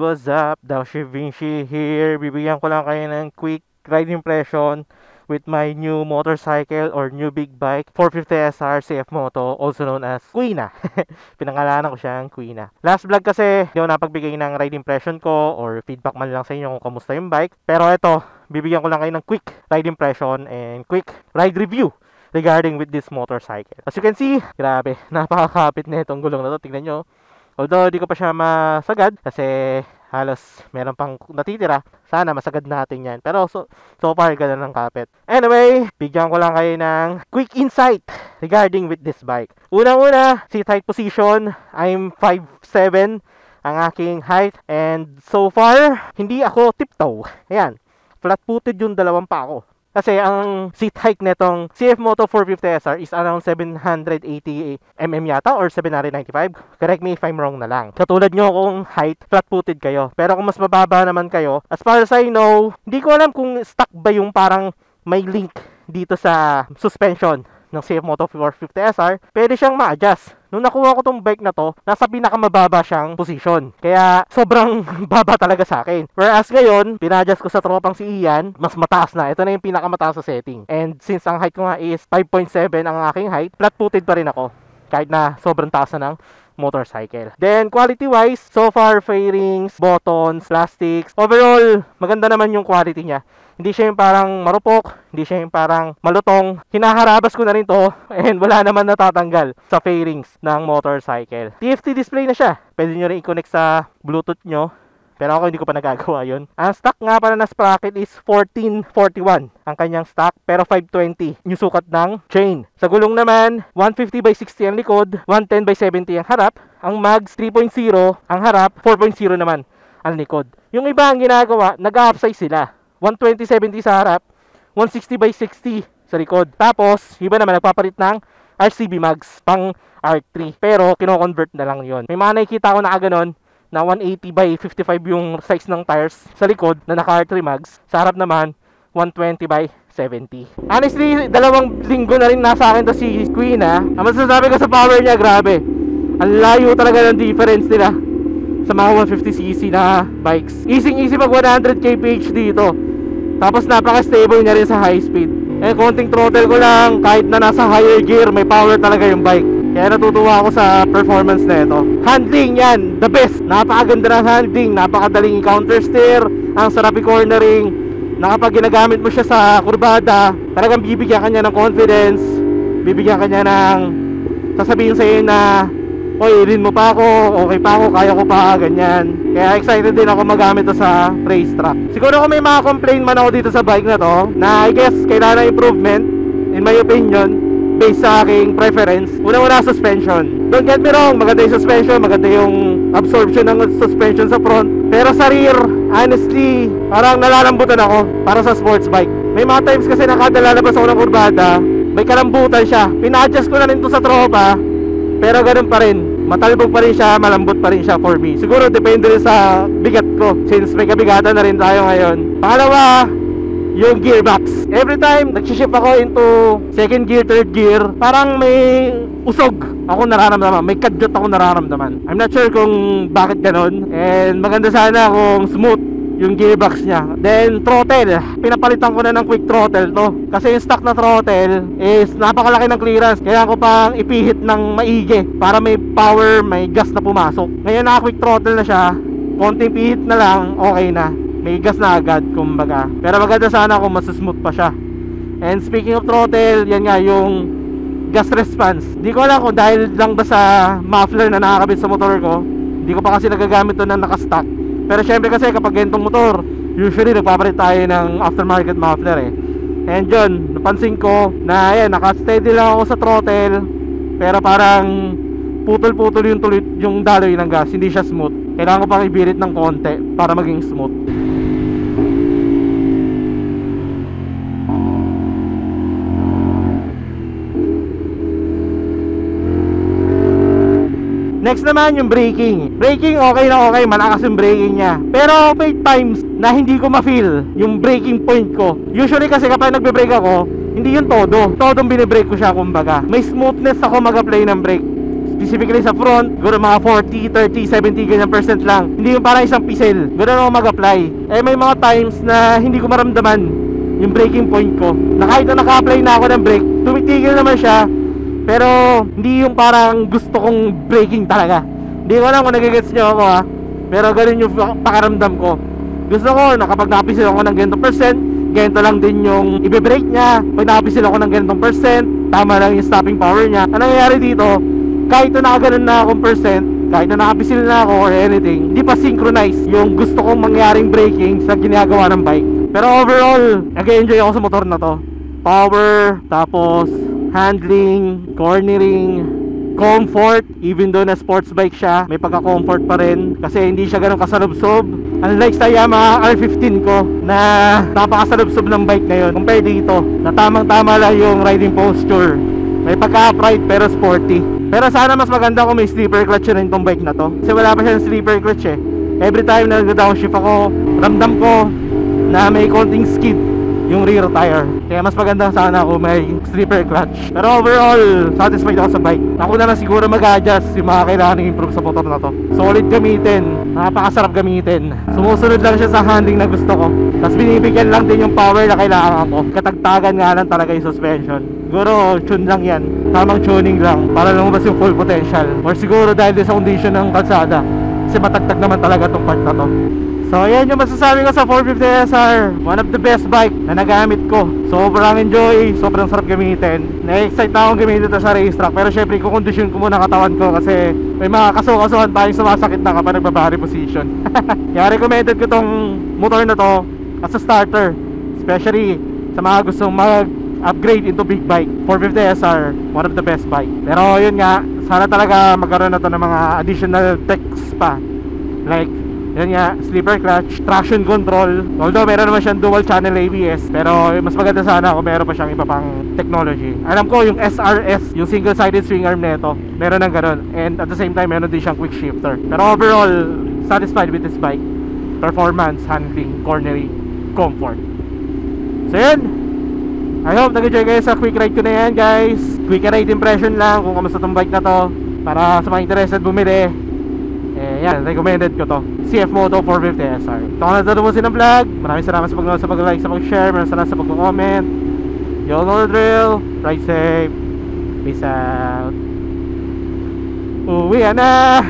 what's up? Dashi Vinci here. Bibigyan ko lang kayo ng quick ride impression with my new motorcycle or new big bike 450 SR CF Moto, also known as Quina. Pinangalanan ko siyang Quina. Last vlog kasi hindi ako napagbigay ng ride impression ko or feedback man lang sa inyo kung kamusta yung bike. Pero ito, bibigyan ko lang kayo ng quick ride impression and quick ride review regarding with this motorcycle. As you can see, grabe, napakakapit na itong gulong na to. Tignan nyo. Although di ko pa siya masagad kasi halos meron pang natitira. Sana masagad natin yan. Pero so far ganun ang kapit. Anyway, bigyan ko lang kayo ng quick insight regarding with this bike. Unang-una, seat height position. I'm 5'7" ang aking height. And so far, hindi ako tiptoe. Ayan, flat-footed yung dalawang pa ako. Kasi ang seat height netong CF Moto 450 SR is around 780 mm yata or 795. Correct me if I'm wrong na lang. Katulad nyo kung height, flat-footed kayo. Pero kung mas mababa naman kayo, as far as I know, hindi ko alam kung stock ba yung parang may link dito sa suspension ng CF Moto 450 SR, pwede siyang ma-adjust. Nung nakuha ko tong bike na to, nasa pinakamababa siyang position. Kaya sobrang baba talaga sa akin. Whereas ngayon, pina-adjust ko sa tropang si Ian, mas mataas na. Ito na yung pinakamataas sa setting. And since ang height ko nga is 5.7 ang aking height, flat-footed pa rin ako. Kahit na sobrang taas na ng motorcycle. Then quality-wise, so far fairings, buttons, plastics, overall, maganda naman yung quality niya. Hindi siya yung parang marupok, hindi siya yung parang malutong. Hinaharabas ko na rin to and wala naman natatanggal sa fairings ng motorcycle. TFT display na siya. Pwede nyo rin i-connect sa Bluetooth nyo. Pero ako hindi ko pa nagagawa yun. Ang stock nga pala na sprocket is 1441 ang kanyang stock, pero 520 yung sukat ng chain. Sa gulong naman, 150/60 ang likod, 110/70 ang harap. Ang mags 3.0 ang harap, 4.0 naman ang likod. Yung iba ang ginagawa, nag-upsize sila. 120/70 sa harap, 160/60 sa likod. Tapos, iba naman nagpapalit ng RCB mags pang R3. Pero, kino-convert na lang yon. May mga nakikita ko na ganon na 180/55 yung size ng tires sa likod na naka R3 mags. Sa harap naman, 120/70. Honestly, 2 linggo na rin nasa akin to si Quina. Ang masasabi ko sa power niya, grabe. Ang layo talaga ng difference nila sa mga 150cc na bikes. Easy pag 100 kph dito. Tapos napaka-stable niya rin sa high speed. Eh, konting throttle ko lang, kahit na nasa higher gear, may power talaga yung bike. Kaya natutuwa ako sa performance na ito. Handling yan, the best. Napakaganda ng handling, napakadaling i-counter steer, ang sarap i-cornering. Na kapag ginagamit mo siya sa kurbada, talagang bibigyan ka niya ng confidence, bibigyan ka niya ng sasabihin sa'yo na, oy, ilin mo pa ako, okay pa ako, kaya ko pa, ganyan. Kaya excited din ako magamit to sa racetrack. Siguro kung may mga complaint man ako dito sa bike na to, na I guess kailangan improvement, in my opinion, based sa aking preference. Una-una, suspension. Don't get me wrong, maganda yung suspension, maganda yung absorption ng suspension sa front. Pero sa rear, honestly, parang nalalambutan ako para sa sports bike. May mga times kasi nakalalabas ako ng kurbada, may kalambutan siya. Pina-adjust ko na rin to sa tropa, pero ganun pa rin. Matalbog pa rin siya, malambot pa rin siya for me. Siguro depende rin sa bigat ko, since may kabigatan na rin tayo ngayon. Pangalawa, yung gearbox. Every time nagsiship ako into second gear, third gear, parang may usog ako nararamdaman, may kadyot ako nararamdaman. I'm not sure kung bakit ganon. And maganda sana kung smooth yung gearbox niya. Then throttle, pinapalitan ko na ng quick throttle to. Kasi yung stock na throttle is napakalaki ng clearance. Kaya ko pang ipihit ng maigi para may power, may gas na pumasok. Ngayon naka quick throttle na siya, konting pihit na lang, okay na. May gas na agad, kumbaga. Pero maganda sana kung mas smooth pa siya. And speaking of throttle, yan nga yung gas response. Hindi ko alam kung dahil lang ba sa muffler na nakakabit sa motor ko. Hindi ko pa kasi nagagamit to na nakastock. Pero syempre kasi kapag ganitong motor, usually nagpapalit tayo ng aftermarket muffler eh. And yun, napansin ko na ayan, naka-steady lang ako sa throttle, pero parang putol-putol yung daloy ng gas, hindi siya smooth. Kailangan ko pang ibirit ng konti para maging smooth. Next naman yung braking. Braking okay na okay, malakas yung braking niya. Pero may times na hindi ko ma-feel yung braking point ko. Usually kasi kapag nagbe-brake ako, hindi yun todo. Todong bine-brake ko siya kumbaga. May smoothness ako mag-apply ng brake. specifically sa front, siguro mga 40, 30, 70 ganyan percent lang. Hindi yung parang isang pisel. Ganoon ako mag-apply. Eh may mga times na hindi ko maramdaman yung braking point ko. Na kahit na naka-apply na ako ng brake, tumitigil naman siya. Pero hindi yung parang gusto kong braking talaga. Hindi ko alam kung nagigets nyo ako ha. Pero ganun yung pakaramdam ko. Gusto ko na kapag nakapisil ako ng ganitong percent, ganito lang din yung ibe-brake niya. Pag nakapisil ako ng ganitong percent, tama lang yung stopping power niya. Ang nangyayari dito, kahit na nakaganon na akong percent, kahit na nakapisil na ako or anything, hindi pa synchronize yung gusto kong mangyaring braking sa ginagawa ng bike. Pero overall, nag-enjoy ako sa motor na to. Power, tapos handling, cornering, comfort. Even though na sports bike siya, may pagka-comfort pa rin kasi hindi siya ganun kasalubsob. Unlike sa Yamaha R15 ko na napakasalubsob ng bike ngayon, compare dito na tamang-tama lang yung riding posture. May pagka-upright pero sporty. Pero sana mas maganda kung may sleeper clutch na rin tong bike na to, kasi wala pa siya ng sleeper clutch eh. Every time na nag-downshift ako, ramdam ko na may konting skid yung rear tire. Kaya mas maganda sana kung may sleeper clutch. Pero overall, satisfied ako sa bike. Ako na lang siguro mag-adjust yung mga kailangan i-improve sa motor na to. Solid gamitin, napakasarap gamitin. Sumusunod lang siya sa handling na gusto ko. Tapos binibigyan lang din yung power na kailangan ko. Katagtagan nga lang talaga yung suspension. Siguro tune lang yan, tamang tuning lang para lumabas yung full potential. Or siguro dahil din sa condition ng kalsada, kasi matagtag naman talaga tong part na to. So ayan yung masasabi ko sa 450 SR. One of the best bike na nagamit ko. Sobrang enjoy, sobrang sarap gamitin. Na-excite na akong gamitin ito sa racetrack. Pero syempre kukondisyon ko muna katawan ko kasi may mga kasuhan tayong sumasakit na kapag nagbabari position. Kaya recommended ko tong motor na to as a starter, especially sa mga gustong mag-upgrade into big bike. 450 SR, one of the best bike. Pero yun nga, sana talaga magkaroon na to ng mga additional techs pa. Like yun nga, sleeper clutch, traction control. Although meron naman siyang dual channel ABS, pero mas maganda sana kung meron pa siyang iba pang technology. Alam ko yung SRS, yung single sided swing arm nito, meron ng ganun. And at the same time meron din siyang quick shifter. Pero overall, satisfied with this bike. Performance, handling, cornering, comfort. So yun, I hope nag-enjoy kayo sa quick ride ko na yan guys. Quick ride impression lang kung kamusta tong bike na to, para sa mga interested bumili. Yan, recommended ko to, CF Moto 450 SR. Ito ko na tatapusin ng vlog. Maraming salamat sa pag-like, sa pag-share. Maraming salamat sa pag-comment. You all know the drill. Ride safe. Peace out. Uwi na.